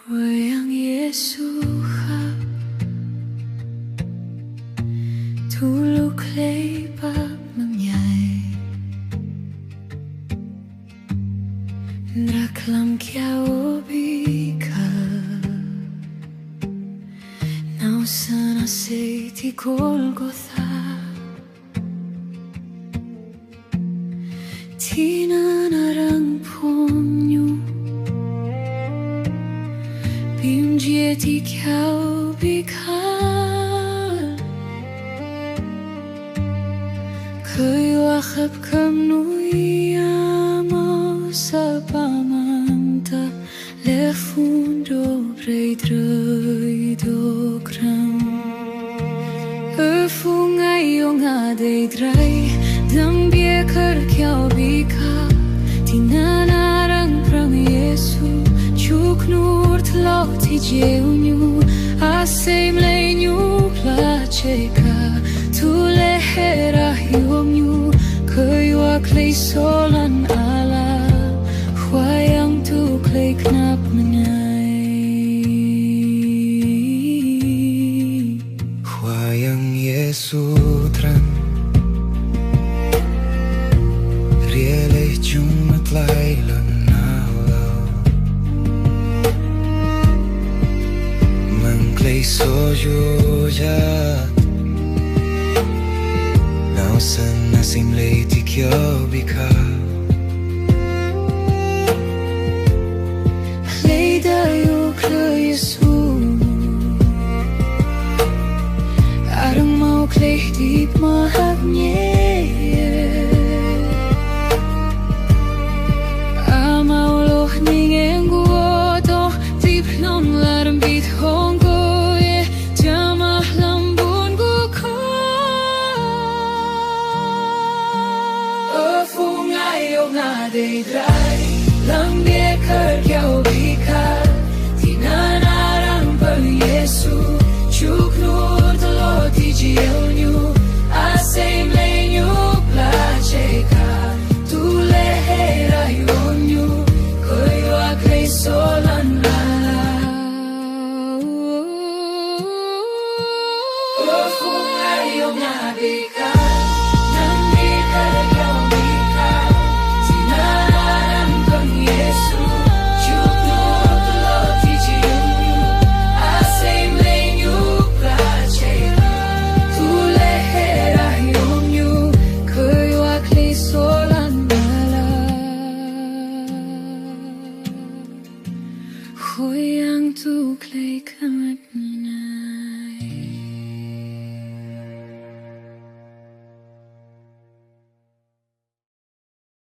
Wayang Yesuha Tulog lay pag mangyay Naklam kya obika Nausan asay ti Golgotha Tinanarang ponyo Bimjeti kyau bikal Kayuakap kamnuyamo sa pamanta Le fundo breidrøy dokram Öfungayong adeidray Dambjekar kyau bika Tinanarang prang Yesu Chuknur tlok ti djeunju Asej mlejnju plačeka Tu lehera hiomnju Këjua klej solan ala Huayang tu klej knap menjaj Huayang Yesu tran Rielej jumat lailan Klej sojuja Nausan nasim lej ti kjo bika Klej dayo klej Yesu Arang mau klej dip mahagnie Amau loh ningen guoto Dip non larm bit hong Adeidray Lambjekar kyau bikal Tinanarang pag Yesu Chuknur tlo ti djeunju Asej mlejnju plačeka Tu lehera hiomnju Këjua klej solan ala Öfungayong abikal Huayang tu klej kamat mina